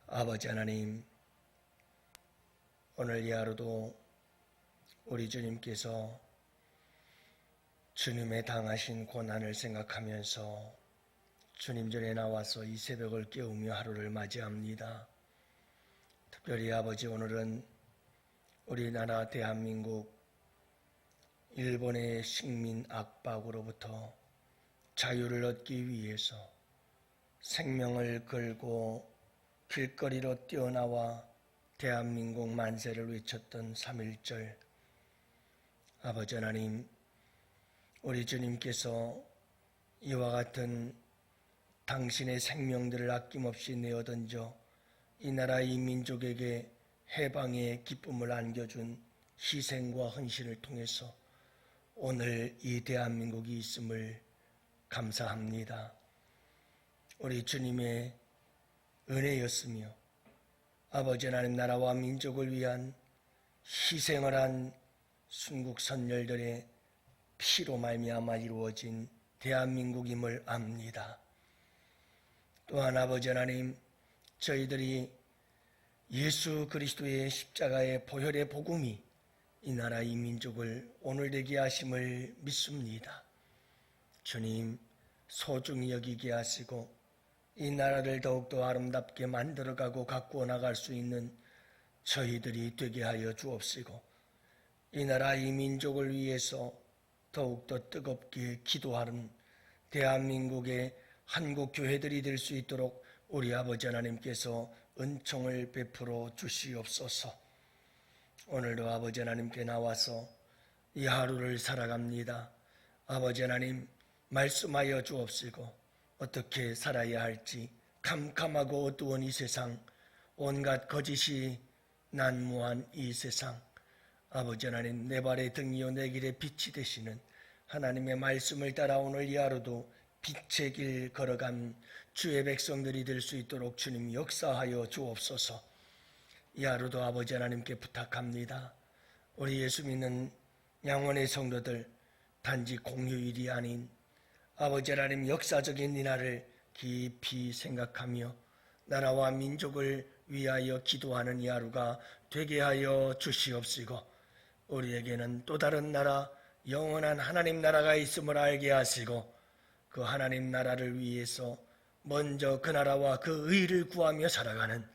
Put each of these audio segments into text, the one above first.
아버지 하나님, 오늘 이 하루도 우리 주님께서 주님의 당하신 고난을 생각하면서 주님 전에 나와서 이 새벽을 깨우며 하루를 맞이합니다. 특별히 아버지, 오늘은 우리나라 대한민국 일본의 식민 압박으로부터 자유를 얻기 위해서 생명을 걸고 길거리로 뛰어나와 대한민국 만세를 외쳤던 3.1절. 아버지 하나님, 우리 주님께서 이와 같은 당신의 생명들을 아낌없이 내어던져 이 나라 이 민족에게 해방의 기쁨을 안겨준 희생과 헌신을 통해서 오늘 이 대한민국이 있음을 감사합니다. 우리 주님의 은혜였으며 아버지 하나님, 나라와 민족을 위한 희생을 한 순국 선열들의 피로 말미암아 이루어진 대한민국임을 압니다. 또한 아버지 하나님, 저희들이 예수 그리스도의 십자가의 보혈의 복음이 이 나라 이 민족을 오늘 되게 하심을 믿습니다. 주님, 소중히 여기게 하시고 이 나라를 더욱더 아름답게 만들어가고 가꾸어 나갈 수 있는 저희들이 되게 하여 주옵시고, 이 나라 이 민족을 위해서 더욱더 뜨겁게 기도하는 대한민국의 한국 교회들이 될 수 있도록 우리 아버지 하나님께서 은총을 베풀어 주시옵소서. 오늘도 아버지 하나님께 나와서 이 하루를 살아갑니다. 아버지 하나님, 말씀하여 주옵시고 어떻게 살아야 할지, 캄캄하고 어두운 이 세상, 온갖 거짓이 난무한 이 세상, 아버지 하나님, 내 발의 등이요 내 길의 빛이 되시는 하나님의 말씀을 따라 오늘 이 하루도 빛의 길 걸어간 주의 백성들이 될 수 있도록 주님 역사하여 주옵소서. 이 하루도 아버지 하나님께 부탁합니다. 우리 예수 믿는 양원의 성도들, 단지 공휴일이 아닌 아버지 하나님, 역사적인 이 날을 깊이 생각하며 나라와 민족을 위하여 기도하는 이 하루가 되게 하여 주시옵시고, 우리에게는 또 다른 나라, 영원한 하나님 나라가 있음을 알게 하시고 그 하나님 나라를 위해서 먼저 그 나라와 그 의를 구하며 살아가는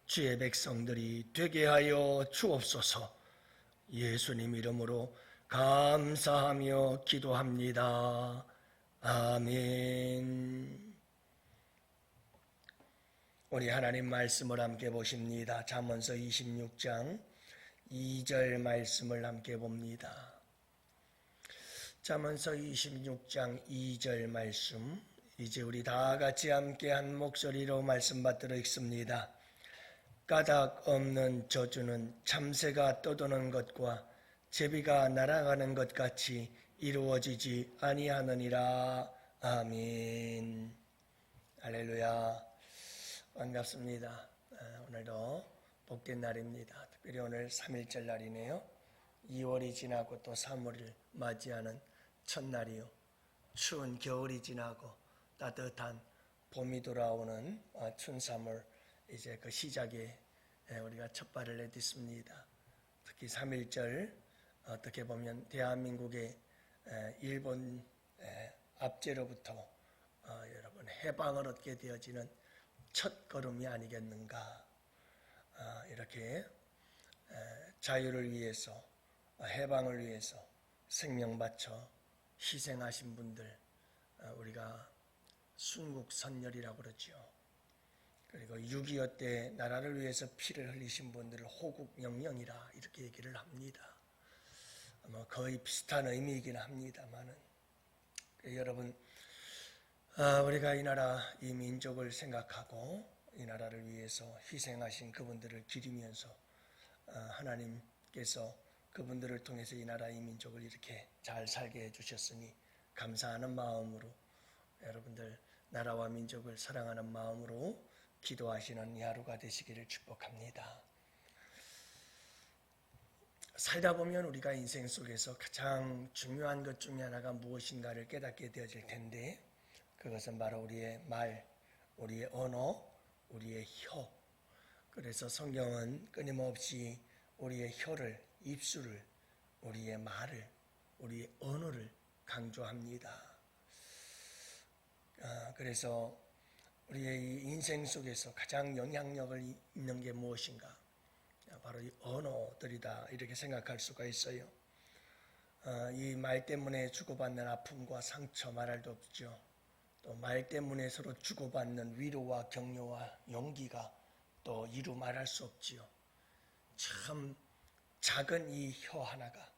주의 백성들이 되게 하여 주옵소서. 예수님 이름으로 감사하며 기도합니다. 아멘. 우리 하나님 말씀을 함께 보십니다. 잠언서 26장 2절 말씀을 함께 봅니다. 잠언서 26장 2절 말씀, 이제 우리 다 같이 함께 한 목소리로 말씀 받들어 읽습니다. 까닭 없는 저주는 참새가 떠도는 것과 제비가 날아가는 것 같이 이루어지지 아니하느니라. 아멘. 할렐루야. 반갑습니다. 오늘도 복된 날입니다. 특별히 오늘 3.1절 날이네요. 2월이 지나고 또 3월을 맞이하는 첫날이요, 추운 겨울이 지나고 따뜻한 봄이 돌아오는 춘삼월, 이제 그 시작에 우리가 첫 발을 내딛습니다. 특히 3.1절, 어떻게 보면 대한민국의 일본 압제로부터 여러분 해방을 얻게 되어지는 첫 걸음이 아니겠는가. 이렇게 자유를 위해서, 해방을 위해서 생명 바쳐 희생하신 분들, 우리가 순국선열이라고 그러죠. 그리고 6.25 때 나라를 위해서 피를 흘리신 분들을 호국영령이라 이렇게 얘기를 합니다. 거의 비슷한 의미이긴 합니다만은, 여러분, 우리가 이 나라 이 민족을 생각하고 이 나라를 위해서 희생하신 그분들을 기리면서 하나님께서 그분들을 통해서 이 나라 이 민족을 이렇게 잘 살게 해주셨으니 감사하는 마음으로, 여러분들 나라와 민족을 사랑하는 마음으로 기도하시는 이 하루가 되시기를 축복합니다. 살다 보면 우리가 인생 속에서 가장 중요한 것 중에 하나가 무엇인가를 깨닫게 되어질 텐데, 그것은 바로 우리의 말, 우리의 언어, 우리의 혀, 그래서 성경은 끊임없이 우리의 혀를, 입술을, 우리의 말을, 우리의 언어를 강조합니다. 그래서 우리의 이 인생 속에서 가장 영향력을 있는 게 무엇인가? 바로 이 언어들이다, 이렇게 생각할 수가 있어요. 이 말 때문에 주고받는 아픔과 상처 말할 수 없죠. 또 말 때문에 서로 주고받는 위로와 격려와 용기가 또 이루 말할 수 없지요. 참 작은 이 혀 하나가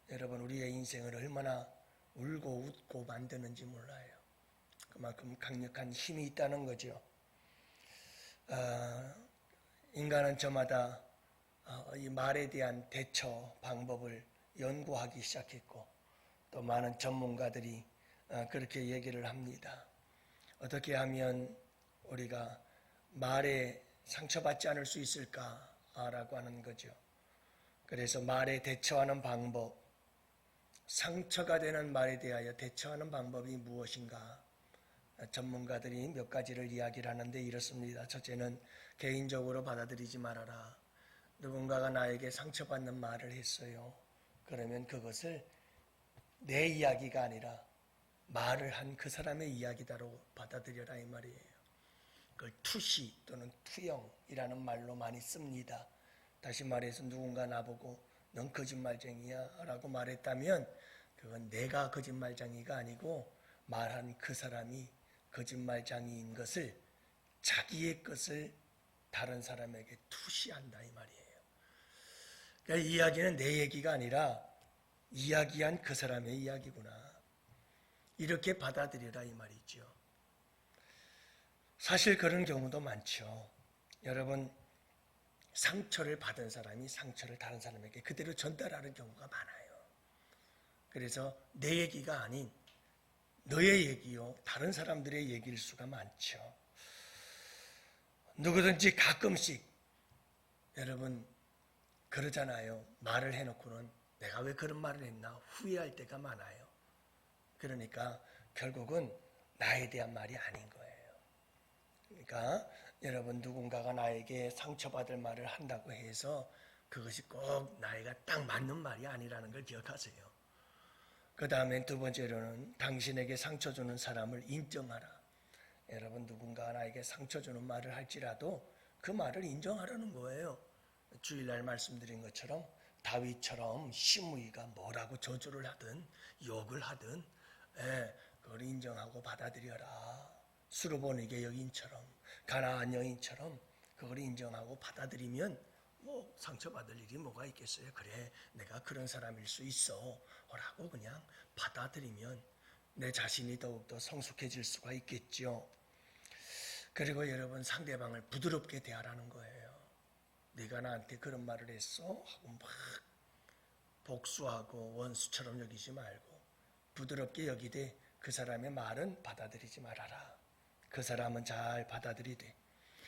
여러분 우리의 인생을 얼마나 울고 웃고 만드는지 몰라요. 그만큼 강력한 힘이 있다는 거죠. 인간은 저마다 이 말에 대한 대처 방법을 연구하기 시작했고 또 많은 전문가들이 그렇게 얘기를 합니다. 어떻게 하면 우리가 말에 상처받지 않을 수 있을까라고 하는 거죠. 그래서 말에 대처하는 방법, 상처가 되는 말에 대하여 대처하는 방법이 무엇인가? 전문가들이 몇 가지를 이야기를 하는데 이렇습니다. 첫째는 개인적으로 받아들이지 말아라. 누군가가 나에게 상처받는 말을 했어요. 그러면 그것을 내 이야기가 아니라 말을 한 그 사람의 이야기다로 받아들여라, 이 말이에요. 그걸 투시 또는 투영이라는 말로 많이 씁니다. 다시 말해서 누군가 나보고 넌 거짓말쟁이야 라고 말했다면 그건 내가 거짓말쟁이가 아니고 말한 그 사람이 거짓말쟁이인 것을, 자기의 것을 다른 사람에게 투시한다, 이 말이에요. 그러니까 이 이야기는 내 얘기가 아니라 이야기한 그 사람의 이야기구나, 이렇게 받아들여라, 이 말이죠. 사실 그런 경우도 많죠. 여러분, 상처를 받은 사람이 상처를 다른 사람에게 그대로 전달하는 경우가 많아요. 그래서 내 얘기가 아닌 너의 얘기요, 다른 사람들의 얘기일 수가 많죠. 누구든지 가끔씩 여러분 그러잖아요. 말을 해놓고는 내가 왜 그런 말을 했나 후회할 때가 많아요. 그러니까 결국은 나에 대한 말이 아닌 거예요. 그러니까 여러분 누군가가 나에게 상처받을 말을 한다고 해서 그것이 꼭 나에게 딱 맞는 말이 아니라는 걸 기억하세요. 그 다음에 두 번째로는 당신에게 상처 주는 사람을 인정하라. 여러분 누군가 나에게 상처 주는 말을 할지라도 그 말을 인정하라는 거예요. 주일날 말씀드린 것처럼 다윗처럼 시므이가 뭐라고 저주를 하든 욕을 하든 그걸 인정하고 받아들여라. 수르보니게 여인처럼, 가나안 여인처럼 그걸 인정하고 받아들이면 뭐 상처받을 일이 뭐가 있겠어요. 그래, 내가 그런 사람일 수 있어 라고 그냥 받아들이면 내 자신이 더욱더 성숙해질 수가 있겠죠. 그리고 여러분 상대방을 부드럽게 대하라는 거예요. 네가 나한테 그런 말을 했어 하고 막 복수하고 원수처럼 여기지 말고 부드럽게 여기되 그 사람의 말은 받아들이지 말아라. 그 사람은 잘 받아들이되.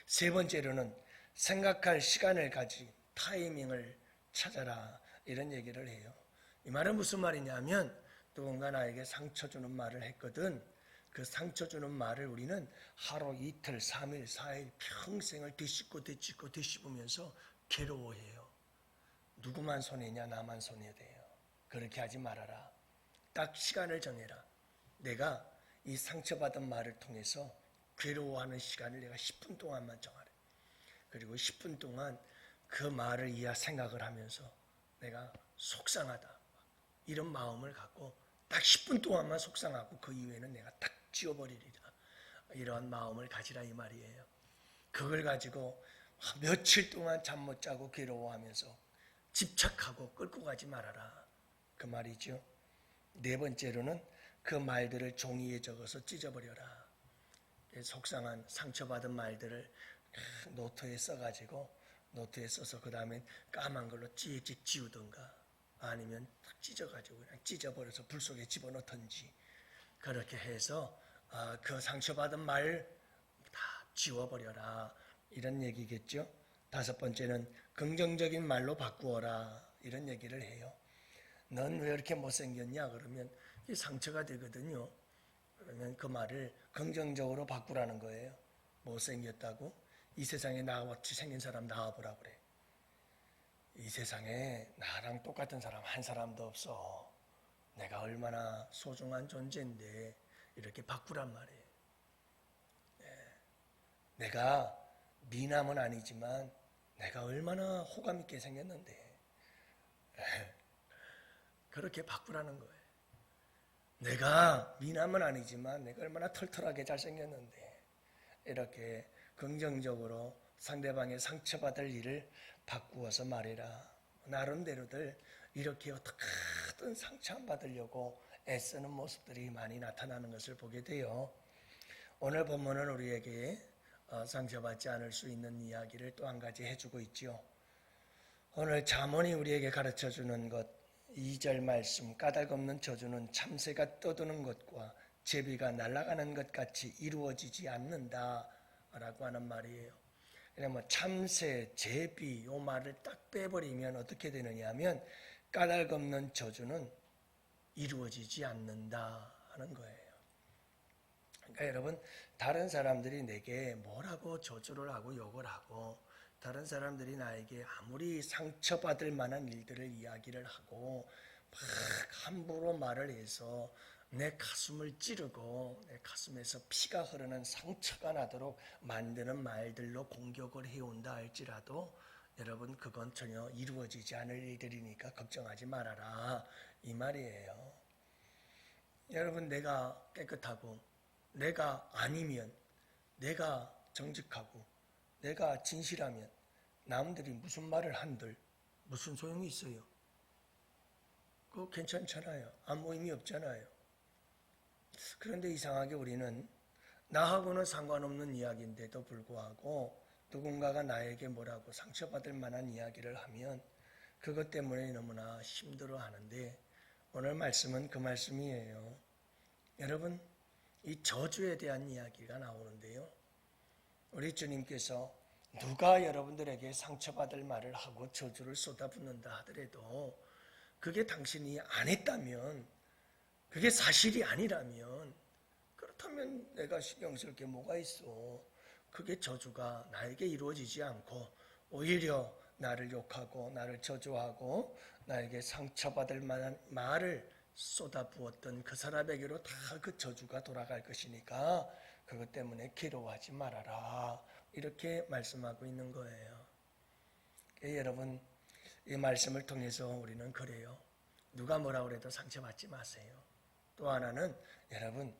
세 번째로는 생각할 시간을 가지 타이밍을 찾아라, 이런 얘기를 해요. 이 말은 무슨 말이냐면 누군가 나에게 상처 주는 말을 했거든. 그 상처 주는 말을 우리는 하루, 이틀, 3일, 4일 평생을 되씹으면서 괴로워해요. 누구만 손해냐, 나만 손해돼요. 그렇게 하지 말아라. 딱 시간을 정해라. 내가 이 상처받은 말을 통해서 괴로워하는 시간을 내가 10분 동안만 정하래. 그리고 10분 동안 그 말을 생각을 하면서 내가 속상하다, 이런 마음을 갖고 딱 10분 동안만 속상하고 그 이후에는 내가 딱 지워버리리라, 이러한 마음을 가지라, 이 말이에요. 그걸 가지고 며칠 동안 잠 못 자고 괴로워하면서 집착하고 끌고 가지 말아라, 그 말이죠. 네 번째로는 그 말들을 종이에 적어서 찢어버려라. 속상한 상처받은 말들을 노트에 써가지고 노트에 써서 그 다음에 까만 걸로 찍찍 지우든가 아니면 탁 찢어가지고 그냥 찢어버려서 불 속에 집어넣든지 그렇게 해서 그 상처받은 말 다 지워버려라, 이런 얘기겠죠. 다섯 번째는 긍정적인 말로 바꾸어라, 이런 얘기를 해요. 넌 왜 이렇게 못생겼냐 그러면 이 상처가 되거든요. 그러면 그 말을 긍정적으로 바꾸라는 거예요. 못생겼다고? 이 세상에 나같이 생긴 사람 나와보라 그래. 이 세상에 나랑 똑같은 사람 한 사람도 없어. 내가 얼마나 소중한 존재인데 이렇게 바꾸란 말이에요. 내가 미남은 아니지만 내가 얼마나 호감 있게 생겼는데 그렇게 바꾸라는 거예요. 내가 미남은 아니지만 내가 얼마나 털털하게 잘생겼는데 이렇게 긍정적으로 상대방의 상처받을 일을 바꾸어서 말해라. 나름대로들 이렇게 어떻게든 상처 안 받으려고 애쓰는 모습들이 많이 나타나는 것을 보게 돼요. 오늘 본문은 우리에게 상처받지 않을 수 있는 이야기를 또 한 가지 해주고 있죠. 오늘 잠언이 우리에게 가르쳐주는 것 2절 말씀, 까닭없는 저주는 참새가 떠드는 것과 제비가 날아가는 것 같이 이루어지지 않는다 라고 하는 말이에요. 그러면 참새, 제비 이 말을 딱 빼버리면 어떻게 되느냐 하면 까닭없는 저주는 이루어지지 않는다 하는 거예요. 그러니까 여러분, 다른 사람들이 내게 뭐라고 저주를 하고 욕을 하고 다른 사람들이 나에게 아무리 상처받을 만한 일들을 이야기를 하고 막 함부로 말을 해서 내 가슴을 찌르고 내 가슴에서 피가 흐르는 상처가 나도록 만드는 말들로 공격을 해온다 할지라도 여러분, 그건 전혀 이루어지지 않을 일들이니까 걱정하지 말아라 이 말이에요. 여러분, 내가 깨끗하고 내가 아니면, 내가 정직하고 내가 진실하면 남들이 무슨 말을 한들 무슨 소용이 있어요? 그거 괜찮잖아요. 아무 의미 없잖아요. 그런데 이상하게 우리는 나하고는 상관없는 이야기인데도 불구하고 누군가가 나에게 뭐라고 상처받을 만한 이야기를 하면 그것 때문에 너무나 힘들어하는데 오늘 말씀은 그 말씀이에요. 여러분, 이 저주에 대한 이야기가 나오는데요. 우리 주님께서 누가 여러분들에게 상처받을 말을 하고 저주를 쏟아붓는다 하더라도 그게 당신이 안 했다면, 그게 사실이 아니라면, 그렇다면 내가 신경 쓸 게 뭐가 있어. 그게 저주가 나에게 이루어지지 않고 오히려 나를 욕하고 나를 저주하고 나에게 상처받을 만한 말을 쏟아부었던 그 사람에게로 다 그 저주가 돌아갈 것이니까 그것 때문에 괴로워하지 말아라. 이렇게 말씀하고 있는 거예요. 여러분, 이 말씀을 통해서 우리는 그래요. 누가 뭐라 그래도 상처받지 마세요. 또 하나는 여러분,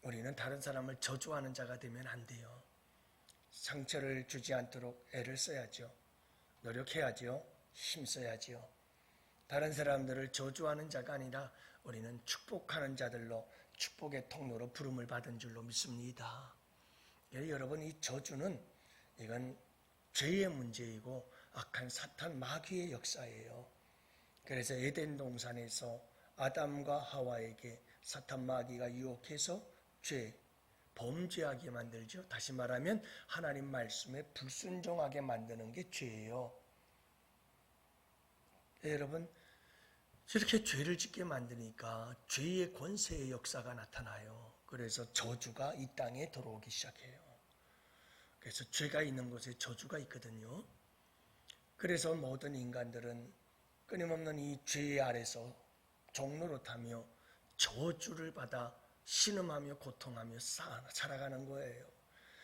우리는 다른 사람을 저주하는 자가 되면 안 돼요. 상처를 주지 않도록 애를 써야죠. 노력해야죠. 힘써야죠. 다른 사람들을 저주하는 자가 아니라 우리는 축복하는 자들로 축복의 통로로 부름을 받은 줄로 믿습니다. 여러분, 이 저주는 이건 죄의 문제이고 악한 사탄 마귀의 역사예요. 그래서 에덴 동산에서 아담과 하와에게 사탄 마귀가 유혹해서 범죄하게 만들죠. 다시 말하면 하나님 말씀에 불순종하게 만드는 게 죄예요. 여러분, 이렇게 죄를 짓게 만드니까 죄의 권세의 역사가 나타나요. 그래서 저주가 이 땅에 들어오기 시작해요. 그래서 죄가 있는 곳에 저주가 있거든요. 그래서 모든 인간들은 끊임없는 이 죄 아래서 종노릇하며 저주를 받아 신음하며 고통하며 살아가는 거예요.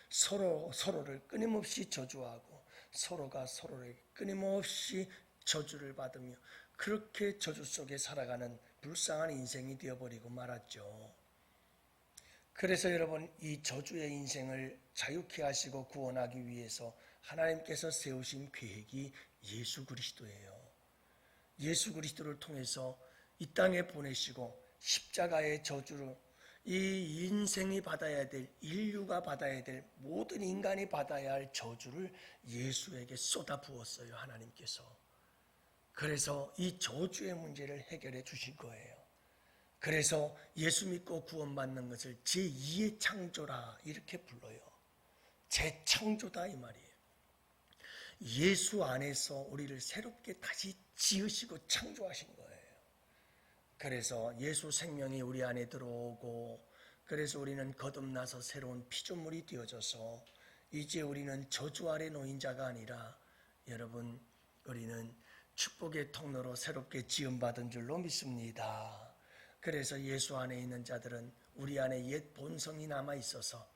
서로를 끊임없이 저주하고 서로가 서로에게 끊임없이 저주를 받으며 그렇게 저주 속에 살아가는 불쌍한 인생이 되어버리고 말았죠. 그래서 여러분, 이 저주의 인생을 자유케 하시고 구원하기 위해서 하나님께서 세우신 계획이 예수 그리스도예요. 예수 그리스도를 통해서 이 땅에 보내시고 십자가의 저주를 이 인생이 받아야 될, 인류가 받아야 될, 모든 인간이 받아야 할 저주를 예수에게 쏟아부었어요, 하나님께서. 그래서 이 저주의 문제를 해결해 주신 거예요. 그래서 예수 믿고 구원받는 것을 제2의 창조라 이렇게 불러요. 재창조다 이 말이에요. 예수 안에서 우리를 새롭게 다시 지으시고 창조하신 거예요. 그래서 예수 생명이 우리 안에 들어오고 그래서 우리는 거듭나서 새로운 피조물이 되어져서 이제 우리는 저주 아래 놓인 자가 아니라 여러분 우리는 축복의 통로로 새롭게 지음받은 줄로 믿습니다. 그래서 예수 안에 있는 자들은 우리 안에 옛 본성이 남아 있어서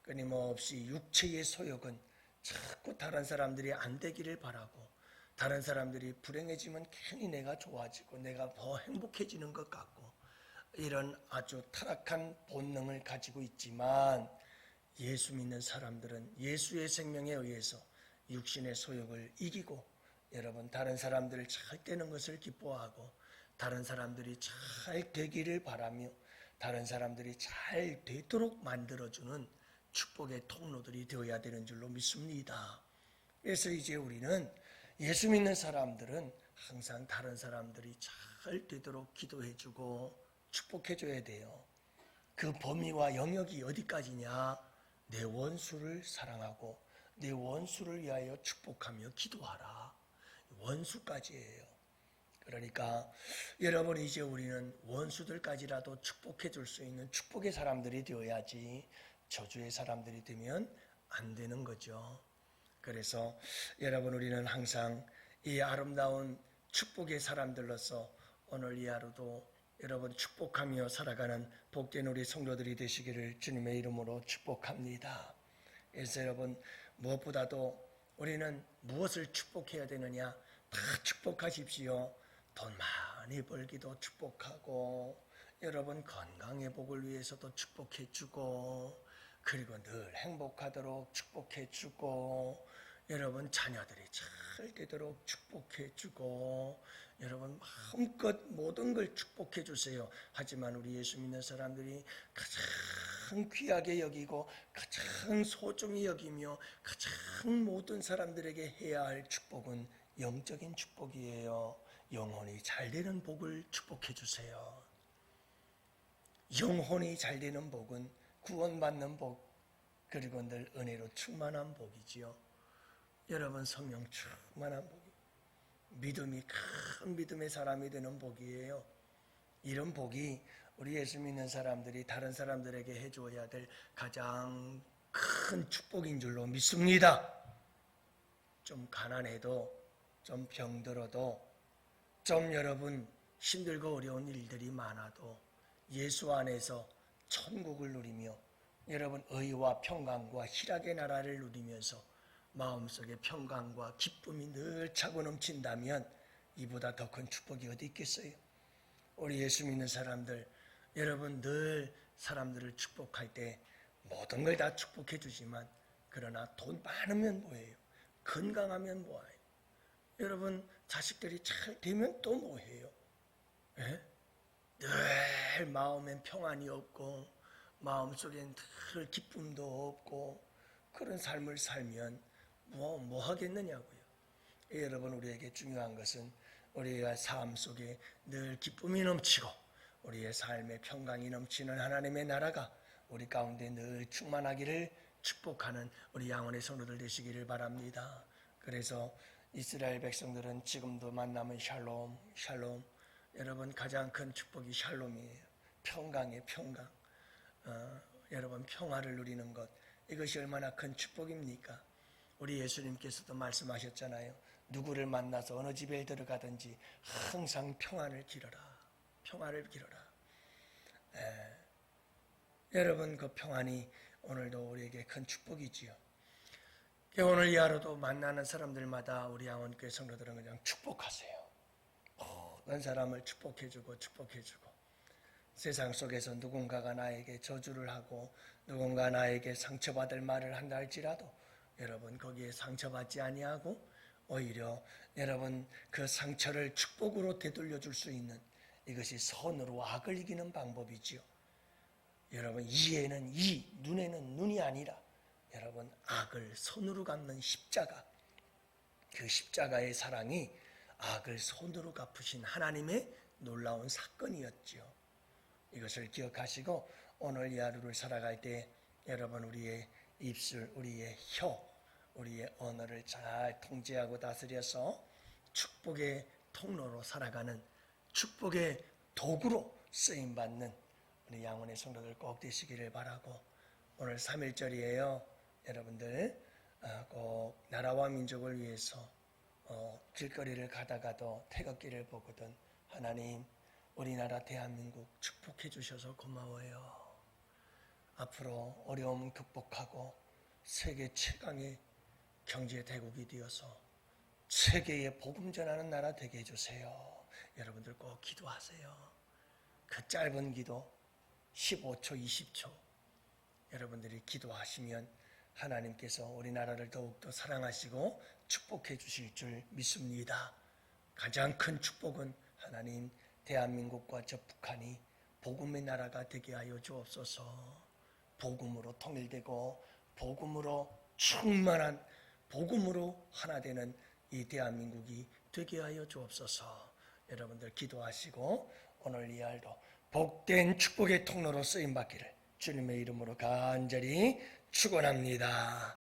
끊임없이 육체의 소욕은 자꾸 다른 사람들이 안 되기를 바라고 다른 사람들이 불행해지면 괜히 내가 좋아지고 내가 더 행복해지는 것 같고 이런 아주 타락한 본능을 가지고 있지만 예수 믿는 사람들은 예수의 생명에 의해서 육신의 소욕을 이기고 여러분 다른 사람들 잘 되는 것을 기뻐하고 다른 사람들이 잘 되기를 바라며 다른 사람들이 잘 되도록 만들어주는 축복의 통로들이 되어야 되는 줄로 믿습니다. 그래서 이제 우리는 예수 믿는 사람들은 항상 다른 사람들이 잘 되도록 기도해주고 축복해줘야 돼요. 그 범위와 영역이 어디까지냐? 내 원수를 사랑하고 내 원수를 위하여 축복하며 기도하라. 원수까지예요. 그러니까 여러분 이제 우리는 원수들까지라도 축복해 줄 수 있는 축복의 사람들이 되어야지 저주의 사람들이 되면 안 되는 거죠. 그래서 여러분 우리는 항상 이 아름다운 축복의 사람들로서 오늘 이 하루도 여러분 축복하며 살아가는 복된 우리 성도들이 되시기를 주님의 이름으로 축복합니다. 그래서 여러분 무엇보다도 우리는 무엇을 축복해야 되느냐? 다 축복하십시오. 돈 많이 벌기도 축복하고 여러분 건강의 복을 위해서도 축복해주고 그리고 늘 행복하도록 축복해주고 여러분 자녀들이 잘 되도록 축복해주고 여러분 마음껏 모든 걸 축복해주세요. 하지만 우리 예수 믿는 사람들이 가장 귀하게 여기고 가장 소중히 여기며 가장 모든 사람들에게 해야 할 축복은 영적인 축복이에요. 영혼이 잘 되는 복을 축복해 주세요. 영혼이 잘 되는 복은 구원받는 복 그리고 늘 은혜로 충만한 복이지요. 여러분 성령 충만한 복이 믿음이 큰 믿음의 사람이 되는 복이에요. 이런 복이 우리 예수 믿는 사람들이 다른 사람들에게 해줘야 될 가장 큰 축복인 줄로 믿습니다. 좀 가난해도 좀 병들어도 좀 여러분 힘들고 어려운 일들이 많아도 예수 안에서 천국을 누리며 여러분 의와 평강과 희락의 나라를 누리면서 마음속에 평강과 기쁨이 늘 차고 넘친다면 이보다 더 큰 축복이 어디 있겠어요? 우리 예수 믿는 사람들 여러분 늘 사람들을 축복할 때 모든 걸 다 축복해 주지만 그러나 돈 많으면 뭐예요? 건강하면 뭐예요? 여러분 자식들이 잘 되면 또 뭐해요? 예? 늘 마음엔 평안이 없고 마음속엔 늘 기쁨도 없고 그런 삶을 살면 뭐 하겠느냐고요. 여러분 우리에게 중요한 것은 우리의 삶 속에 늘 기쁨이 넘치고 우리의 삶에 평강이 넘치는 하나님의 나라가 우리 가운데 늘 충만하기를 축복하는 우리 양원의 성도들 되시기를 바랍니다. 그래서 이스라엘 백성들은 지금도 만나면 샬롬 샬롬 여러분 가장 큰 축복이 샬롬이에요. 평강의 평강. 여러분 평화를 누리는 것 이것이 얼마나 큰 축복입니까? 우리 예수님께서도 말씀하셨잖아요. 누구를 만나서 어느 집에 들어가든지 항상 평안을 기르라. 평안을 기르라. 여러분 그 평안이 오늘도 우리에게 큰 축복이지요. 오늘 이 하루도 만나는 사람들마다 우리 양원교회 성도들은 그냥 축복하세요. 모든 사람을 축복해주고 축복해주고 세상 속에서 누군가가 나에게 저주를 하고 누군가 나에게 상처받을 말을 한다 할지라도 여러분 거기에 상처받지 아니하고 오히려 여러분 그 상처를 축복으로 되돌려 줄 수 있는 이것이 선으로 악을 이기는 방법이지요. 여러분 이에는 이, 눈에는 눈이 아니라 여러분 악을 손으로 갚는 십자가 그 십자가의 사랑이 악을 손으로 갚으신 하나님의 놀라운 사건이었지요. 이것을 기억하시고 오늘 이 하루를 살아갈 때 여러분 우리의 입술, 우리의 혀, 우리의 언어를 잘 통제하고 다스려서 축복의 통로로 살아가는 축복의 도구로 쓰임받는 우리 양원의 성도들 꼭 되시기를 바라고 오늘 3.1절이에요. 여러분들 꼭 나라와 민족을 위해서 길거리를 가다가도 태극기를 보거든 하나님 우리나라 대한민국 축복해 주셔서 고마워요. 앞으로 어려움 극복하고 세계 최강의 경제 대국이 되어서 세계에 복음 전하는 나라 되게 해주세요. 여러분들 꼭 기도하세요. 그 짧은 기도 15초, 20초 여러분들이 기도하시면 하나님께서 우리나라를 더욱더 사랑하시고 축복해 주실 줄 믿습니다. 가장 큰 축복은 하나님 대한민국과 저 북한이 복음의 나라가 되게 하여 주옵소서. 복음으로 통일되고 복음으로 충만한 복음으로 하나 되는 이 대한민국이 되게 하여 주옵소서. 여러분들 기도하시고 오늘 이 알도 복된 축복의 통로로 쓰임받기를 주님의 이름으로 간절히 축원합니다.